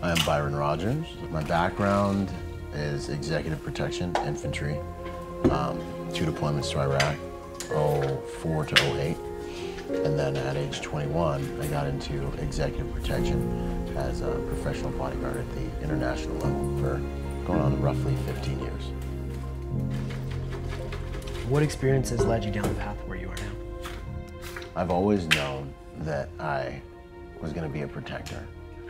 I am Byron Rodgers. My background is executive protection, infantry, 2 deployments to Iraq, 04 to 08. And then at age 21, I got into executive protection as a professional bodyguard at the international level for going on roughly 15 years. What experiences led you down the path where you are now? I've always known that I was going to be a protector.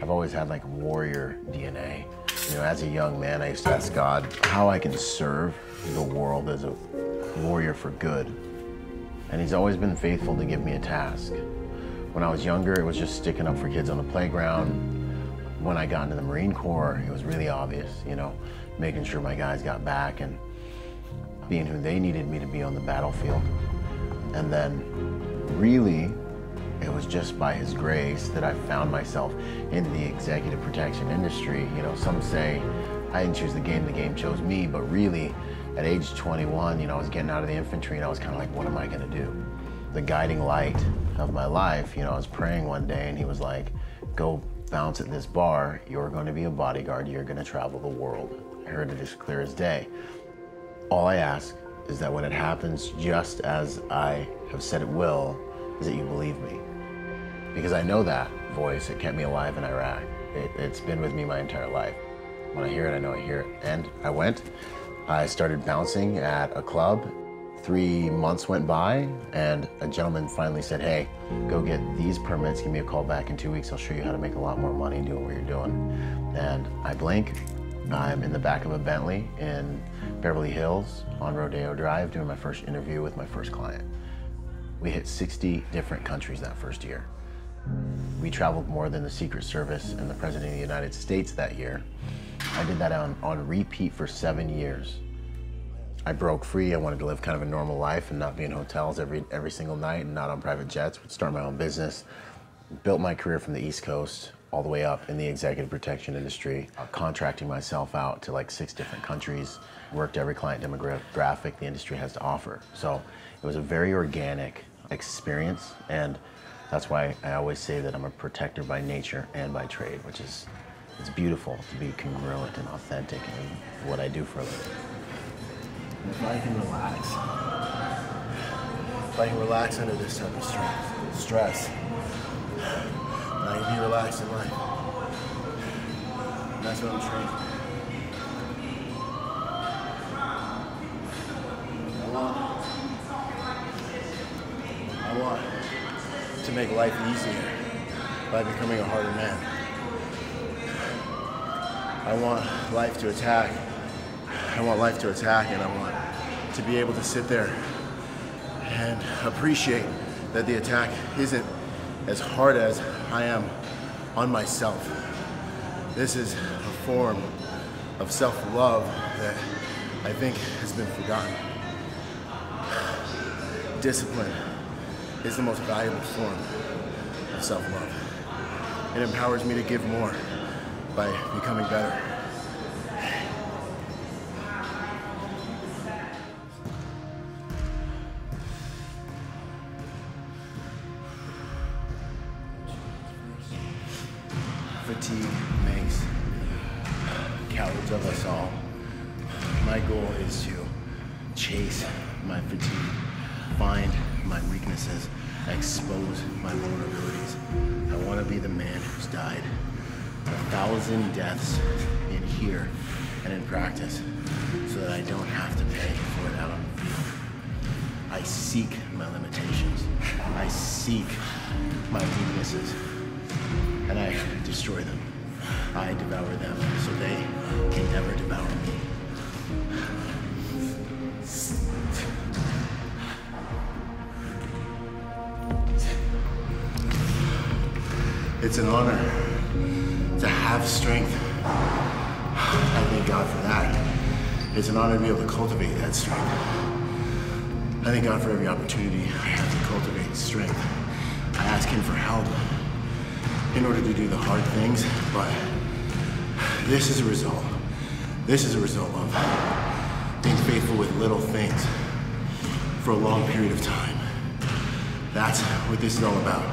I've always had like warrior DNA. You know, as a young man, I used to ask God how I can serve the world as a warrior for good. And he's always been faithful to give me a task. When I was younger, it was just sticking up for kids on the playground. When I got into the Marine Corps, it was really obvious, you know, making sure my guys got back and being who they needed me to be on the battlefield. And then really, it was just by his grace that I found myself in the executive protection industry. You know, some say I didn't choose the game chose me, but really, at age 21, you know, I was getting out of the infantry and I was kind of like, what am I gonna do? The guiding light of my life, you know, I was praying one day and he was like, go bounce at this bar, you're gonna be a bodyguard, you're gonna travel the world. I heard it as clear as day. All I ask is that when it happens just as I have said it will, is that you believe me. Because I know that voice, it kept me alive in Iraq. It's been with me my entire life. When I hear it, I know I hear it. And I went. I started bouncing at a club. 3 months went by, and a gentleman finally said, hey, go get these permits, give me a call back in 2 weeks, I'll show you how to make a lot more money doing what you're doing. And I blink, I'm in the back of a Bentley in Beverly Hills on Rodeo Drive doing my first interview with my first client. We hit 60 different countries that first year. We traveled more than the Secret Service and the President of the United States that year. I did that on repeat for 7 years. I broke free. I wanted to live kind of a normal life and not be in hotels every single night and not on private jets. Would start my own business. Built my career from the East Coast all the way up in the executive protection industry, contracting myself out to like 6 different countries, worked every client demographic the industry has to offer. So it was a very organic experience, and that's why I always say that I'm a protector by nature and by trade, which is, it's beautiful to be congruent and authentic in what I do for a living. If I can relax under this type of stress, and I can be relaxed in life. And that's what I'm training. I want to make life easier by becoming a harder man. I want life to attack. I want life to attack, and I want to be able to sit there and appreciate that the attack isn't as hard as I am on myself. This is a form of self-love that I think has been forgotten. Discipline is the most valuable form of self-love. It empowers me to give more by becoming better. Fatigue makes cowards of us all. My goal is to chase my fatigue, find my weaknesses, expose my vulnerabilities. I want to be the man who's died 1,000 deaths in here and in practice so that I don't have to pay for it out on the field. I seek my limitations. I seek my weaknesses. And I destroy them. I devour them so they can never devour me. It's an honor to have strength. I thank God for that. It's an honor to be able to cultivate that strength. I thank God for every opportunity I have to cultivate strength. I ask Him for help in order to do the hard things, but this is a result. This is a result of being faithful with little things for a long period of time. That's what this is all about.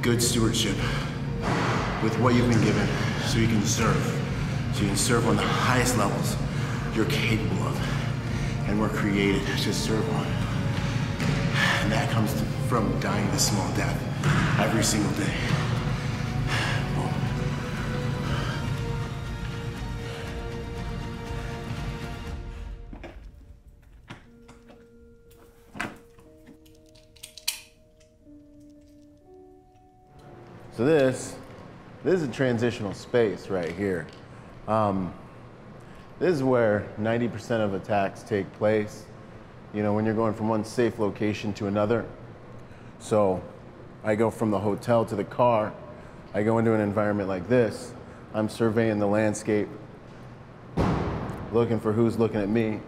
Good stewardship with what you've been given so you can serve. So you can serve on the highest levels you're capable of. And we're created to serve on. And that comes from dying this small death every single day. Boom. So this is a transitional space right here. This is where 90% of attacks take place, you know, when you're going from one safe location to another. So I go from the hotel to the car, I go into an environment like this, I'm surveying the landscape, looking for who's looking at me,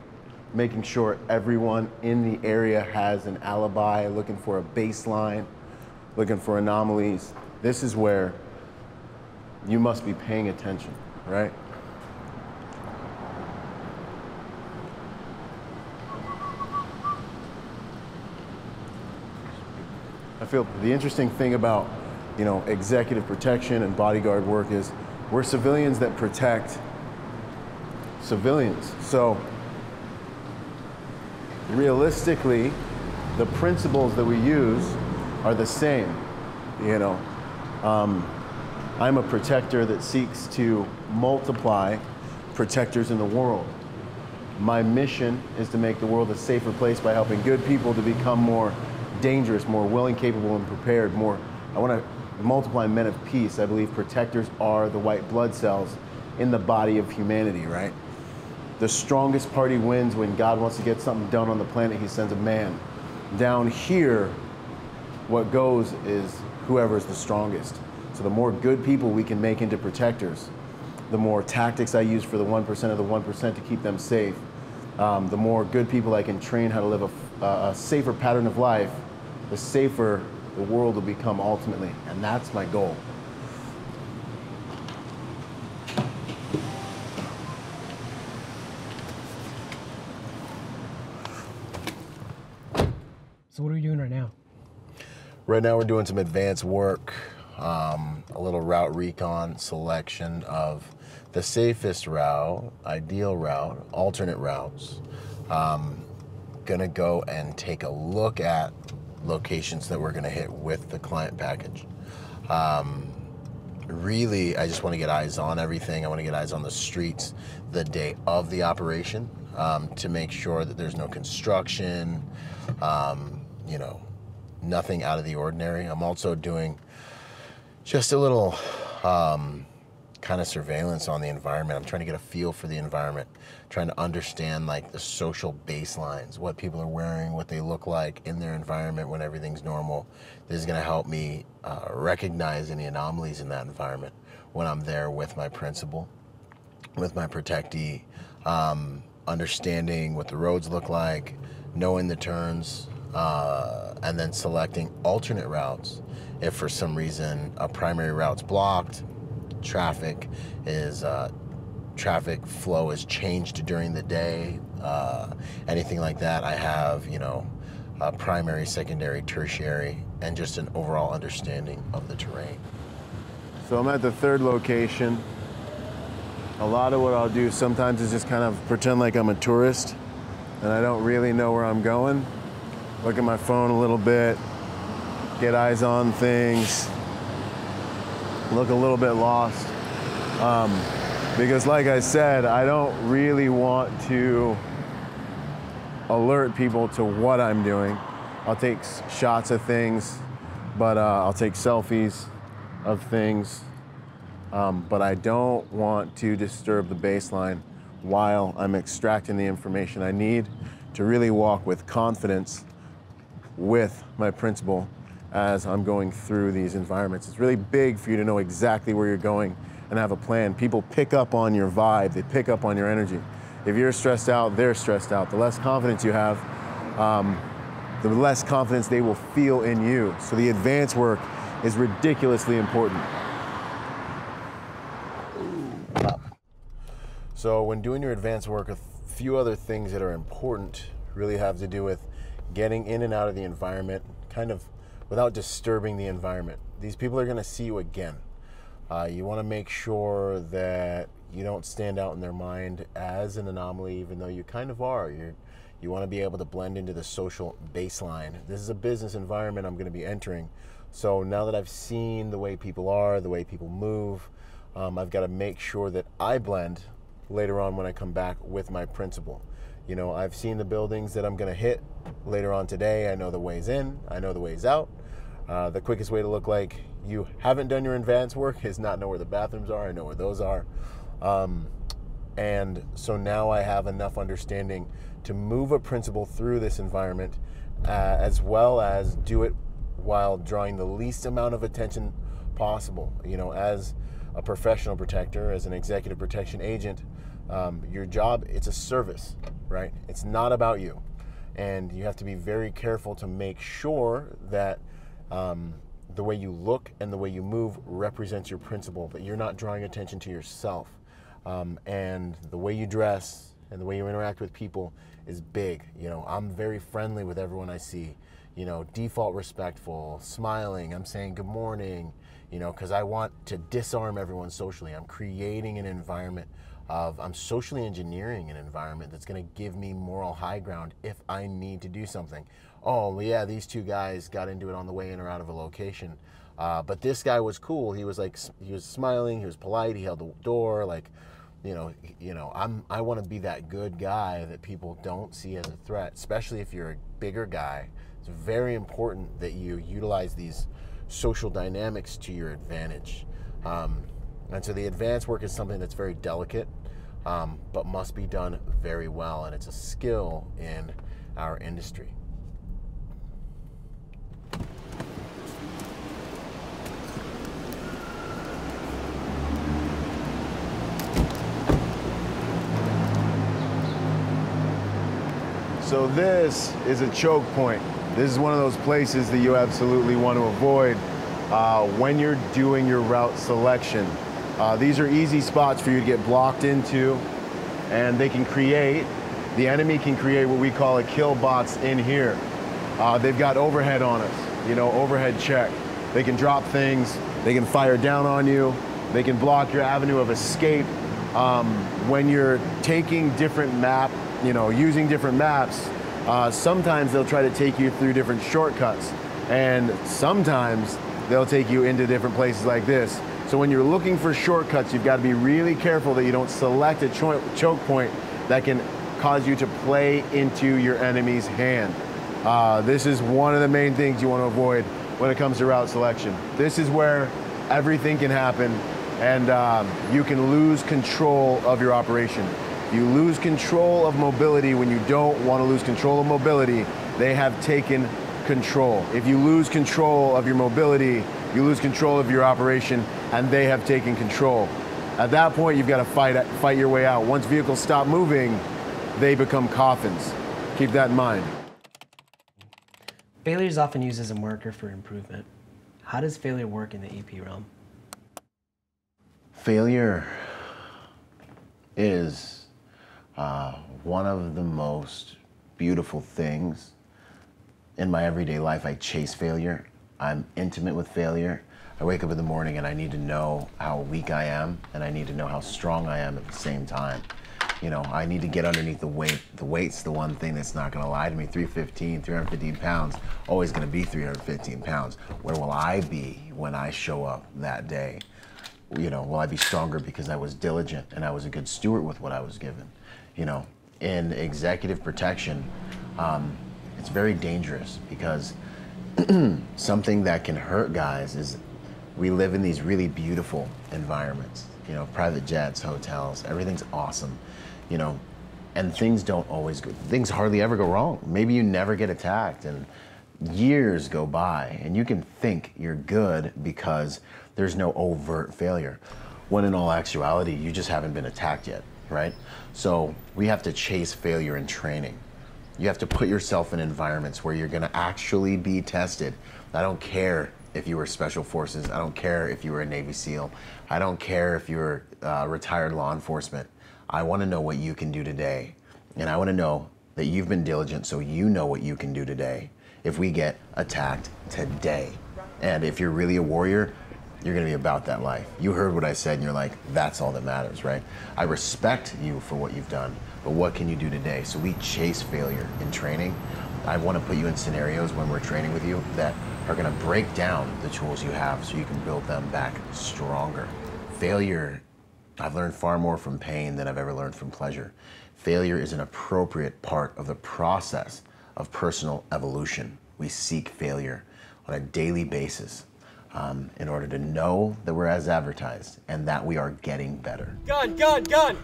making sure everyone in the area has an alibi, looking for a baseline, looking for anomalies. This is where you must be paying attention, right? I feel the interesting thing about, you know, executive protection and bodyguard work is we're civilians that protect civilians. So realistically, the principles that we use are the same, you know. I'm a protector that seeks to multiply protectors in the world. My mission is to make the world a safer place by helping good people to become more dangerous, more willing, capable, and prepared. I want to multiply men of peace. I believe protectors are the white blood cells in the body of humanity, right? The strongest party wins. When God wants to get something done on the planet, he sends a man. Down here, what goes is whoever's the strongest. So the more good people we can make into protectors, the more tactics I use for the 1% of the 1% to keep them safe, the more good people I can train how to live a safer pattern of life, the safer the world will become ultimately. And that's my goal. So what are you doing right now? Right now we're doing some advanced work, a little route recon selection of the safest route, ideal route, alternate routes. Gonna go and take a look at locations that we're gonna hit with the client package. Really, I just wanna get eyes on everything. I wanna get eyes on the streets the day of the operation to make sure that there's no construction, you know, nothing out of the ordinary. I'm also doing just a little kind of surveillance on the environment. I'm trying to get a feel for the environment, trying to understand like the social baselines, what people are wearing, what they look like in their environment when everything's normal. This is gonna help me recognize any anomalies in that environment when I'm there with my principal, with my protectee, understanding what the roads look like, knowing the turns, and then selecting alternate routes. If for some reason a primary route's blocked, traffic flow is changed during the day, anything like that, I have, you know, primary, secondary, tertiary, and just an overall understanding of the terrain. So I'm at the third location. A lot of what I'll do sometimes is just kind of pretend like I'm a tourist and I don't really know where I'm going. Look at my phone a little bit, get eyes on things, look a little bit lost. Because like I said, I don't really want to alert people to what I'm doing. I'll take shots of things, but I'll take selfies of things. But I don't want to disturb the baseline while I'm extracting the information I need to really walk with confidence with my principal as I'm going through these environments. It's really big for you to know exactly where you're going and have a plan. People pick up on your vibe, they pick up on your energy. If you're stressed out, they're stressed out. The less confidence you have, the less confidence they will feel in you. So the advance work is ridiculously important. So when doing your advanced work, a few other things that are important really have to do with getting in and out of the environment, kind of without disturbing the environment. These people are gonna see you again. You want to make sure that you don't stand out in their mind as an anomaly, even though you kind of are. You want to be able to blend into the social baseline. This is a business environment I'm going to be entering. So now that I've seen the way people are, the way people move, I've got to make sure that I blend later on when I come back with my principal. You know, I've seen the buildings that I'm going to hit later on today. I know the ways in, I know the ways out. The quickest way to look like you haven't done your advanced work is not know where the bathrooms are. I know where those are. And so now I have enough understanding to move a principal through this environment, as well as do it while drawing the least amount of attention possible. You know, as a professional protector, as an executive protection agent, your job, it's a service, right? It's not about you. And you have to be very careful to make sure that the way you look and the way you move represents your principle, that you're not drawing attention to yourself. And the way you dress and the way you interact with people is big. You know, I'm very friendly with everyone I see, you know, default respectful, smiling, I'm saying good morning, you know, because I want to disarm everyone socially. I'm creating an environment I'm socially engineering an environment that's going to give me moral high ground if I need to do something. Oh, well, yeah, these two guys got into it on the way in or out of a location. But this guy was cool. He was like, he was smiling, he was polite, he held the door, like, I want to be that good guy that people don't see as a threat, especially if you're a bigger guy. It's very important that you utilize these social dynamics to your advantage. And so the advanced work is something that's very delicate, but must be done very well, and it's a skill in our industry. So this is a choke point. This is one of those places that you absolutely want to avoid when you're doing your route selection. These are easy spots for you to get blocked into, and they can create, the enemy can create what we call a kill box in here. They've got overhead on us, you know, overhead check. They can drop things, they can fire down on you, they can block your avenue of escape. When you're taking different using different maps, sometimes they'll try to take you through different shortcuts, and sometimes they'll take you into different places like this. So when you're looking for shortcuts, you've got to be really careful that you don't select a choke point that can cause you to play into your enemy's hand. This is one of the main things you want to avoid when it comes to route selection. This is where everything can happen, and you can lose control of your operation. You lose control of mobility when you don't want to lose control of mobility. They have taken control. If you lose control of your mobility, you lose control of your operation, and they have taken control. At that point, you've got to fight your way out. Once vehicles stop moving, they become coffins. Keep that in mind. Failure is often used as a marker for improvement. How does failure work in the EP realm? Failure is one of the most beautiful things in my everyday life. I chase failure. I'm intimate with failure. I wake up in the morning and I need to know how weak I am, and I need to know how strong I am at the same time. You know, I need to get underneath the weight. The weight's the one thing that's not gonna lie to me. 315 pounds, always gonna be 315 pounds. Where will I be when I show up that day? You know, will I be stronger because I was diligent and I was a good steward with what I was given? You know, in executive protection, it's very dangerous because something that can hurt guys is we live in these really beautiful environments, you know, private jets, hotels, everything's awesome, you know, and things things hardly ever go wrong. Maybe you never get attacked, and years go by and you can think you're good because there's no overt failure, when in all actuality, you just haven't been attacked yet, right? So we have to chase failure in training. You have to put yourself in environments where you're gonna actually be tested. I don't care if you were Special Forces, I don't care if you were a Navy SEAL, I don't care if you were retired law enforcement. I wanna know what you can do today. And I wanna know that you've been diligent so you know what you can do today if we get attacked today. And if you're really a warrior, you're gonna be about that life. You heard what I said and you're like, that's all that matters, right? I respect you for what you've done, but what can you do today? So we chase failure in training. I wanna put you in scenarios when we're training with you that are gonna break down the tools you have so you can build them back stronger. Failure, I've learned far more from pain than I've ever learned from pleasure. Failure is an appropriate part of the process of personal evolution. We seek failure on a daily basis in order to know that we're as advertised and that we are getting better. Gun, gun, gun!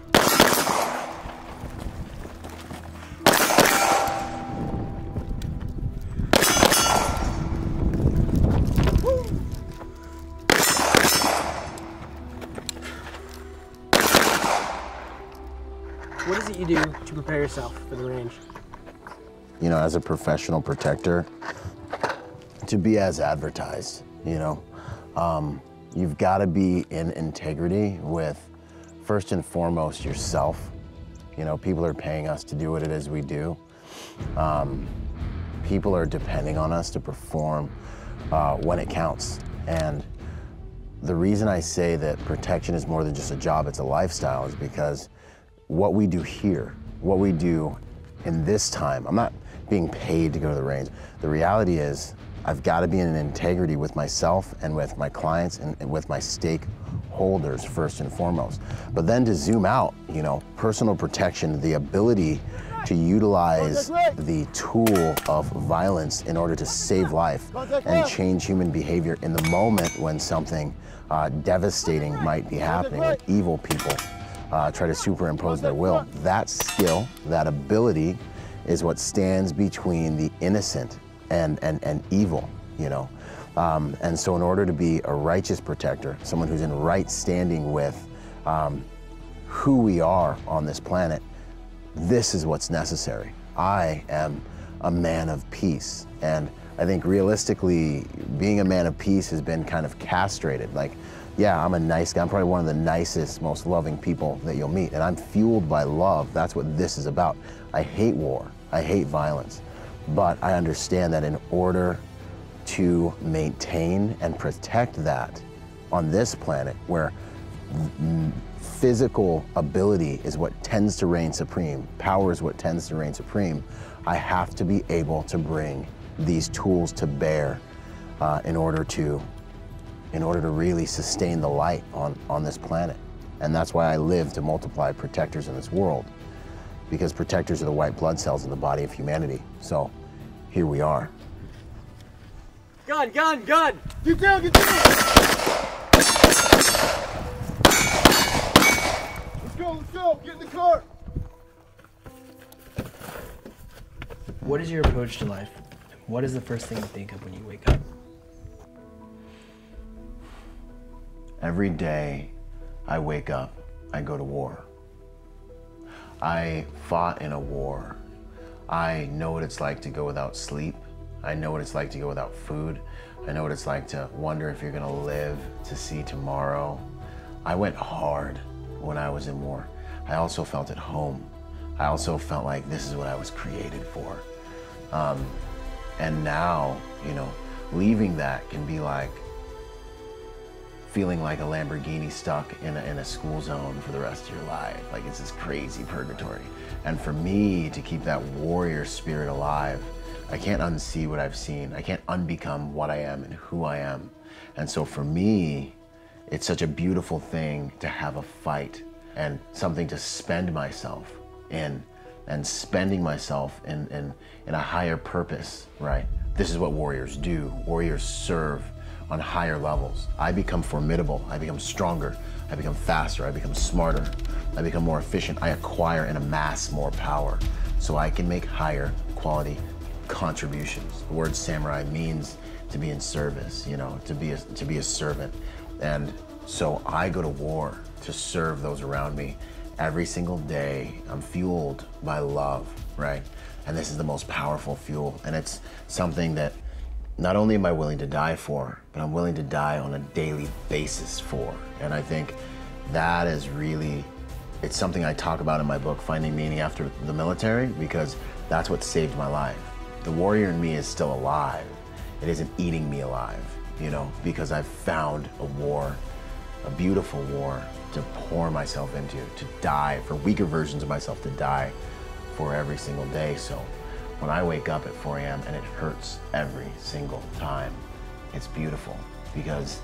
What is it you do to prepare yourself for the range? You know, as a professional protector, to be as advertised, you know, you've got to be in integrity with, first and foremost, yourself. You know, people are paying us to do what it is we do. People are depending on us to perform when it counts. And the reason I say that protection is more than just a job, it's a lifestyle, is because what we do here, what we do in this time, I'm not being paid to go to the range. The reality is I've got to be in integrity with myself and with my clients and with my stakeholders first and foremost. But then to zoom out, you know, personal protection, the ability to utilize the tool of violence in order to save life and change human behavior in the moment when something devastating might be happening, when evil people try to superimpose their will. That skill, that ability is what stands between the innocent and evil, you know. And so in order to be a righteous protector, someone who's in right standing with who we are on this planet, this is what's necessary. I am a man of peace. And I think realistically, being a man of peace has been kind of castrated. Like, yeah, I'm a nice guy. I'm probably one of the nicest, most loving people that you'll meet. And I'm fueled by love. That's what this is about. I hate war. I hate violence. But I understand that in order to maintain and protect that on this planet, where physical ability is what tends to reign supreme, power is what tends to reign supreme, I have to be able to bring these tools to bear in order to really sustain the light on this planet. And that's why I live to multiply protectors in this world, because protectors are the white blood cells in the body of humanity. So here we are. Gun, gun, gun! Get down, get down! Let's go, get in the car! What is your approach to life? What is the first thing you think of when you wake up? Every day I wake up, I go to war. I fought in a war. I know what it's like to go without sleep. I know what it's like to go without food. I know what it's like to wonder if you're gonna live to see tomorrow. I went hard when I was in war. I also felt at home. I also felt like this is what I was created for. And now, you know, leaving that can be like feeling like a Lamborghini stuck in a school zone for the rest of your life. Like, it's this crazy purgatory. And for me to keep that warrior spirit alive, I can't unsee what I've seen. I can't unbecome what I am and who I am. And so for me, it's such a beautiful thing to have a fight and something to spend myself in, and spending myself in a higher purpose, right? This is what warriors do. Warriors serve on higher levels. I become formidable, I become stronger, I become faster, I become smarter, I become more efficient, I acquire and amass more power so I can make higher quality contributions. The word samurai means to be in service, you know, to be a servant. And so I go to war to serve those around me. Every single day, I'm fueled by love, right? And this is the most powerful fuel. And it's something that not only am I willing to die for, but I'm willing to die on a daily basis for. And I think that is really, it's something I talk about in my book, Finding Meaning After the Military, because that's what saved my life. The warrior in me is still alive. It isn't eating me alive. you know, because I've found a war, a beautiful war to pour myself into, to die, for weaker versions of myself to die for every single day. So when I wake up at 4 a.m. and it hurts every single time, it's beautiful because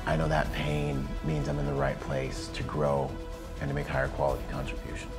I know that pain means I'm in the right place to grow and to make higher quality contributions.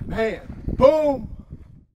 Man, boom,